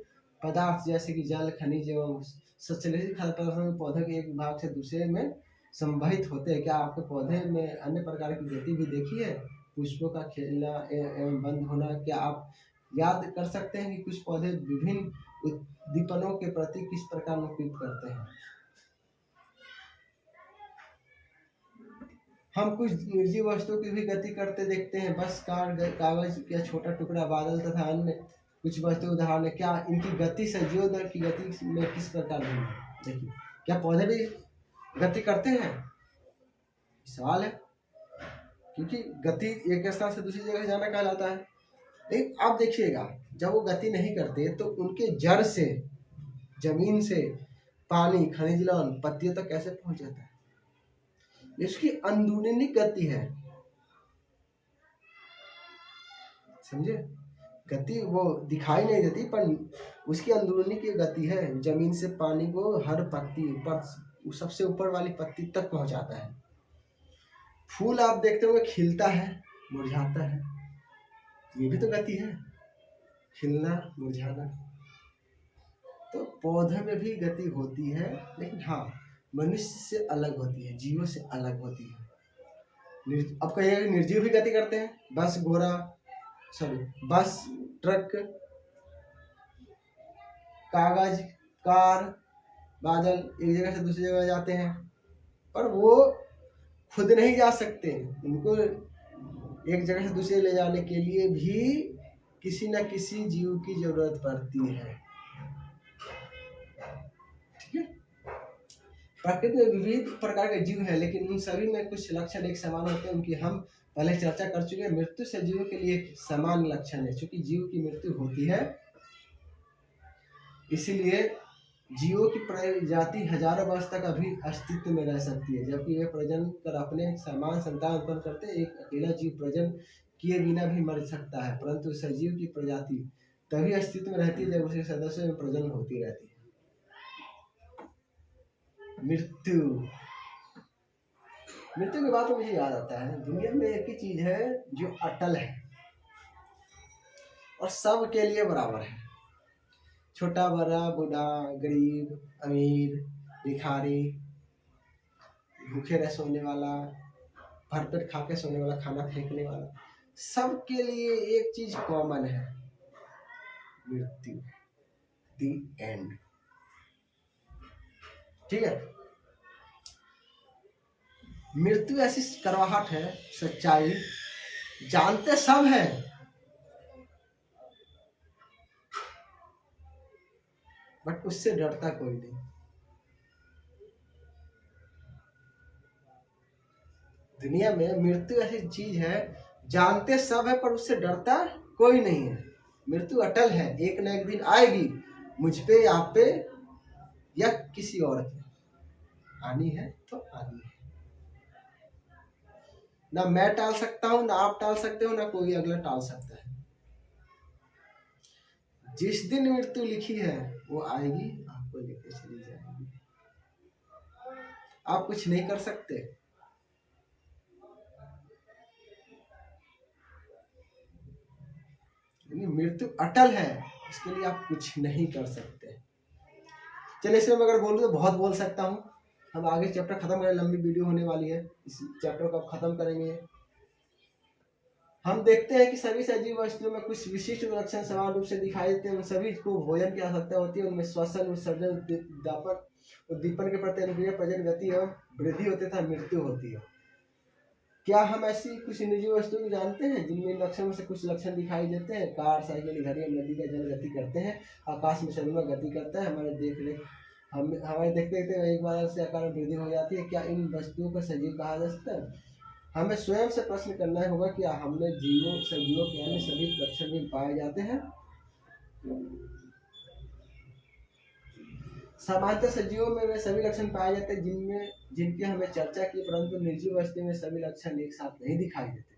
पदार्थ जैसे कि जल, खनिज एवं संश्लेषित खाद्य पदार्थों के पौधे के एक भाग से दूसरे में संवहित होते हैं। क्या आपके पौधे में अन्य प्रकार की गति भी देखी है? पुष्पों का खिलना एवं बंद होना। क्या आप याद कर सकते हैं कि कुछ पौधे विभिन्न उद्दीपनों के प्रति किस प्रकार अनुकूलित करते हैं? हम कुछ निर्जीव वस्तुओं की भी गति करते देखते हैं। बस कागज या छोटा टुकड़ा, बादल तथा अन्य कुछ वस्तु उदाहरण है। क्या इनकी गति सजीव दल की गति में किस प्रकार है? देखिए, क्या पौधे भी गति करते हैं? सवाल है, क्योंकि गति एक स्थान से दूसरी जगह जाना कहलाता है। लेकिन आप देखिएगा जब वो गति नहीं करते तो उनके जड़ से, जमीन से पानी, खनिज लवण पत्तियों तक कैसे पहुंच जाता है? इसकी अंदरूनी गति है, समझे? गति वो दिखाई नहीं देती पर उसकी अंदरूनी की गति है। जमीन से पानी को हर पत्ती पर, सबसे ऊपर वाली पत्ती तक पहुंचाता है। फूल आप देखते होंगे खिलता है, मुरझाता है, ये भी तो गति है, खिलना मुरझाना। तो पौधे में भी गति होती है, लेकिन हाँ मनुष्य से अलग होती है, जीवों से अलग होती है। अब कहिए निर्जीव भी गति करते हैं, बस घोड़ा, सॉरी बस, ट्रक, कागज, कार, बादल एक जगह से दूसरी जगह जाते हैं, पर वो खुद नहीं जा सकते। उनको एक जगह से दूसरे ले जाने के लिए भी किसी न किसी जीव की जरूरत पड़ती है। ठीक है, प्रकृति में विविध प्रकार के जीव हैं, लेकिन उन सभी में कुछ लक्षण एक समान होते हैं। उनकी हम पहले चर्चा कर चुके हैं। मृत्यु से जीवों के लिए समान लक्षण है, क्योंकि जीव की मृत्यु होती है, इसीलिए जीवों की प्रजाति हजारों वर्ष तक अभी अस्तित्व में रह सकती है, जबकि वे प्रजनन कर अपने समान संतान उत्पन्न करते हैं। एक अकेला जीव प्रजनन किए बिना भी मर सकता है, परंतु सजीव की प्रजाति तभी अस्तित्व में रहती है जब उसके सदस्यों में प्रजनन होती रहती है। मृत्यु के बाद तो मुझे याद आता है, दुनिया में एक ही चीज है जो अटल है और सब के लिए बराबर है। छोटा बड़ा, बूढ़ा, गरीब, अमीर, भिखारी, भूखे रह सोने वाला, भरपेट खा के सोने वाला, खाना फेंकने वाला, सब के लिए एक चीज कॉमन है, मृत्यु, द एंड। ठीक है, मृत्यु ऐसी करवाहट है, सच्चाई जानते सब हैं, बट उससे डरता कोई नहीं। दुनिया में मृत्यु ऐसी चीज है, जानते सब है पर उससे डरता कोई नहीं है। मृत्यु अटल है, एक न एक दिन आएगी, मुझ पे, आप पे या किसी और पे। आनी है तो आनी है, ना मैं टाल सकता हूं, ना आप टाल सकते हो, ना कोई अगला टाल सकता है। जिस दिन मृत्यु लिखी है वो आएगी, आपको लेकर चली जाएगी, आप कुछ नहीं कर सकते। मृत्यु अटल है, इसके लिए आप कुछ नहीं कर सकते। चलिए इसमें मैं अगर बोलूं तो बहुत बोल सकता हूं। हम आगे चैप्टर खत्म करें, लंबी वीडियो होने वाली है, इस चैप्टर को खत्म करेंगे। हम देखते हैं कि सभी सजीव वस्तुओं में कुछ विशिष्ट लक्षण समान रूप से दिखाई देते हैं। सभी को भोजन की आवश्यकता होती है, उनमें श्वसन, उत्सर्जन, उद्दीपन के प्रति अनुक्रिया, प्रजनन, गति एवं वृद्धि होती है, मृत्यु होती है। क्या हम ऐसी कुछ निजी वस्तुएं जानते हैं जिनमें लक्षणों से कुछ लक्षण दिखाई देते हैं? कार, साइकिल, घड़ी, नदी का जल गति करते हैं, आकाश में चंद्रमा गति करता है, हमारे देखते देखते एक बार से आकार में वृद्धि हो जाती है। क्या इन वस्तुओं को सजीव कहा जा सकता है? हमें स्वयं से प्रश्न करना होगा, क्या हमने सजीवों के अन्य सभी लक्षण भी पाए जाते हैं? सामान्यतः सजीवों में वे सभी लक्षण पाए जाते हैं जिनकी हमें चर्चा की, परंतु निर्जीव वस्तु में सभी लक्षण एक साथ नहीं दिखाई देते।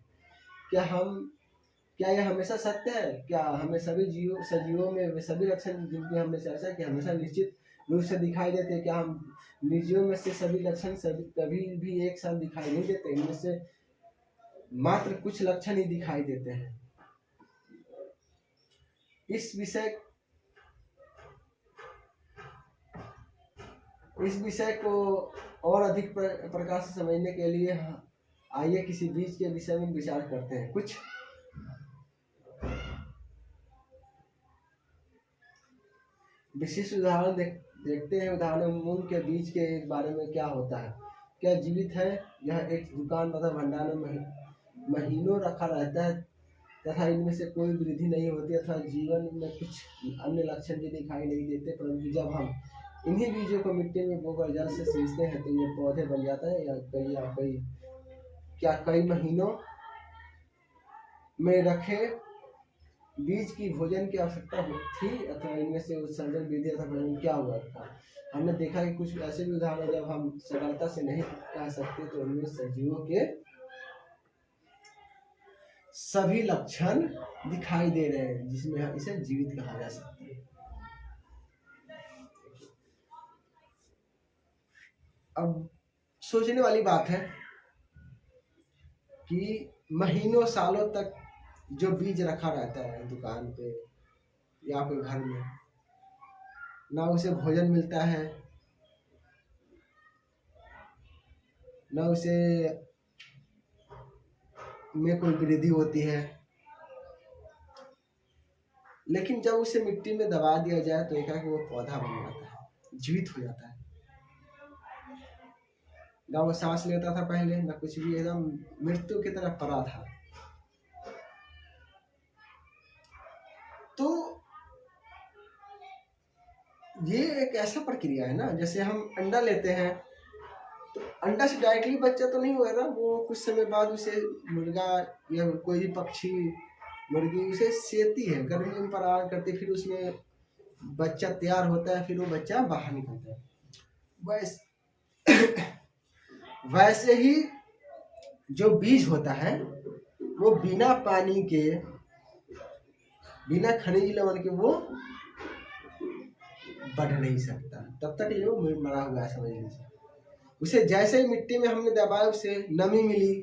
क्या यह हमेशा सत्य है? क्या हमें सभी सजीवों में वे सभी लक्षण जिनकी हमने चर्चा की हमेशा निश्चित रूप से दिखाई देते हैं? क्या हम निर्जीवों में से सभी लक्षण कभी भी एक साथ दिखाई नहीं देते? इनमें से मात्र कुछ लक्षण ही दिखाई देते हैं। इस विषय को और अधिक प्रकार से समझने के लिए आइए किसी बीज के विषय में विचार करते हैं। कुछ विशिष्ट उदाहरण देखते हैं। उदाहरण, मूंग के बीज के बारे में क्या होता है? क्या जीवित है? यह एक दुकान तथा भंडार में महीनों रखा रहता है तथा इनमें से कोई वृद्धि नहीं होती अथवा जीवन में कुछ अन्य लक्षण भी दिखाई नहीं देते, परंतु जब हम इन्हीं बीजों को मिट्टी में बोकर जल से सींचते हैं तो ये पौधे बन जाता है। कई महीनों में रखे बीज की भोजन की आवश्यकता थी अथवा इनमें से उत्सर्जन विधि अथवा भोजन क्या हुआ था। हमने देखा कि कुछ ऐसे भी उदाहरण जब हम सरलता से नहीं कह सकते तो उनमें सजीवों के सभी लक्षण दिखाई दे रहे हैं, जिसमें हम इसे जीवित कहा जा सकता है। अब सोचने वाली बात है कि महीनों सालों तक जो बीज रखा रहता है दुकान पे या फिर घर में, ना उसे भोजन मिलता है, ना उसे में कोई वृद्धि होती है, लेकिन जब उसे मिट्टी में दबा दिया जाए तो एक वो पौधा बन जाता है, जीवित हो जाता है। ना वो सांस लेता था पहले, ना कुछ भी, एकदम मृत्यु की तरह पड़ा था। तो ये एक ऐसा प्रक्रिया है ना, जैसे हम अंडा लेते हैं तो अंडा से डायरेक्टली बच्चा तो नहीं होगा, वो कुछ समय बाद उसे मुर्गा या कोई भी पक्षी, मुर्गी उसे सेती है, गर्मी में पराग करती, फिर उसमें बच्चा तैयार होता है, फिर वो बच्चा बाहर निकलता है। वैसे ही जो बीज होता है वो बिना पानी के, बिना खनिज लवण के वो बढ़ नहीं सकता, तब तक ये वो मरा हुआ है, समझ लीजिए। उसे जैसे ही मिट्टी में हमने दबाया, उसे नमी मिली,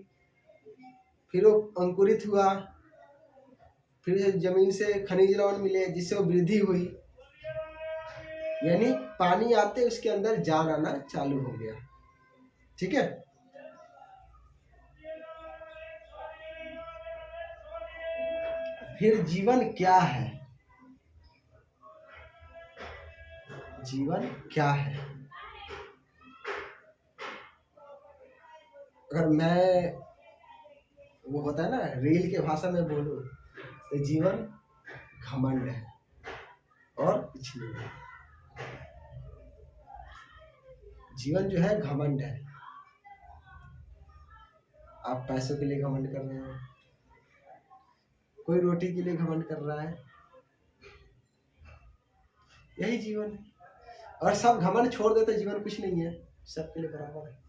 फिर वो अंकुरित हुआ, फिर जमीन से खनिज लवण मिले जिससे वो वृद्धि हुई, यानी पानी आते उसके अंदर जान आना चालू हो गया। ठीक है, फिर जीवन क्या है? जीवन क्या है? अगर मैं वो होता है ना रील के भाषा में बोलूं तो जीवन घमंड है और कुछ नहीं है। जीवन जो है घमंड है। आप पैसों के लिए घमंड कर रहे हैं, कोई रोटी के लिए घमंड कर रहा है, यही जीवन है। और सब घमंड छोड़ देते, जीवन कुछ नहीं है, सबके लिए बराबर है।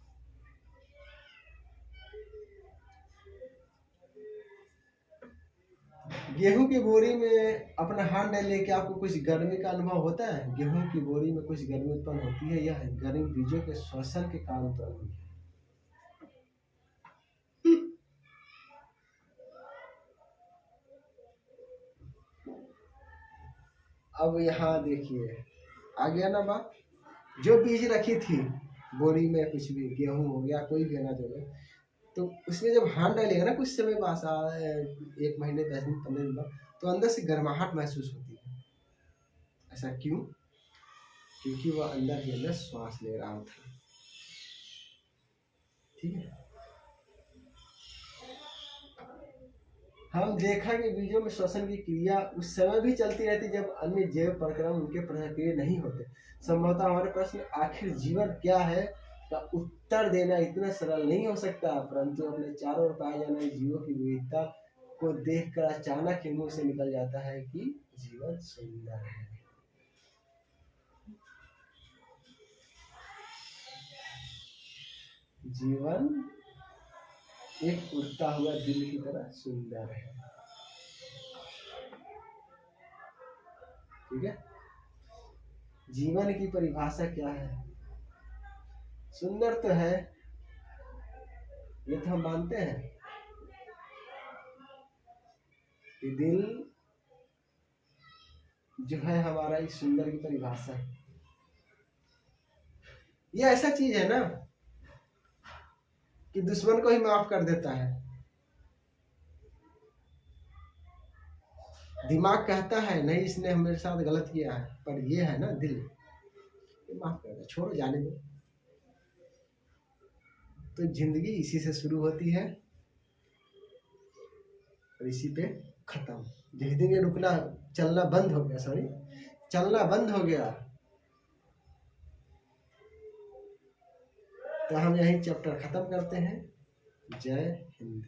गेहूं की बोरी में अपना हाथ डाल लेके आपको कुछ गर्मी का अनुभव होता है? गेहूं की बोरी में कुछ गर्मी उत्पन्न होती है? यह गर्मी बीजों के श्वसन के कारण उत्पन्न हुई है। अब यहाँ देखिए आ गया ना बात, जो बीज रखी थी बोरी में, कुछ भी गेहूं हो गया, कोई भी अनाज हो गया, तो उसमें जब हाथ डालेगा ना कुछ समय बाद, 1 महीने 10 दिन 15 दिन बाद, तो अंदर से गर्माहट महसूस होती है। ऐसा क्यों? क्योंकि वह अंदर ही अंदर श्वास ले रहा था। ठीक है, हम देखा कि बीजों में श्वसन की क्रिया उस समय भी चलती रहती जब अन्य जैव प्रक्रम उनके सक्रिय नहीं होते। संभवतः हमारे प्रश्न आखिर जीवन क्या है का उत्तर देना इतना सरल नहीं हो सकता, परंतु अपने चारों ओर पाए जाने जीवों की विविधता को देखकर अचानक ही मुंह से निकल जाता है कि जीवन सुंदर है। जीवन एक उड़ता हुआ दिल की तरह सुंदर है। ठीक है, जीवन की परिभाषा क्या है? सुंदर तो है, ये तो हम मानते हैं कि दिल जो है हमारा एक सुंदर की परिभाषा है। ये ऐसा चीज है ना कि दुश्मन को ही माफ कर देता है। दिमाग कहता है नहीं इसने मेरे साथ गलत किया है, पर ये है ना दिल, ये माफ कर दे, छोड़ो जाने दो। तो जिंदगी इसी से शुरू होती है और इसी पे खत्म। जिस दिन ये रुकना चलना बंद हो गया, चलना बंद हो गया, तो हम यही चैप्टर खत्म करते हैं। जय हिंद।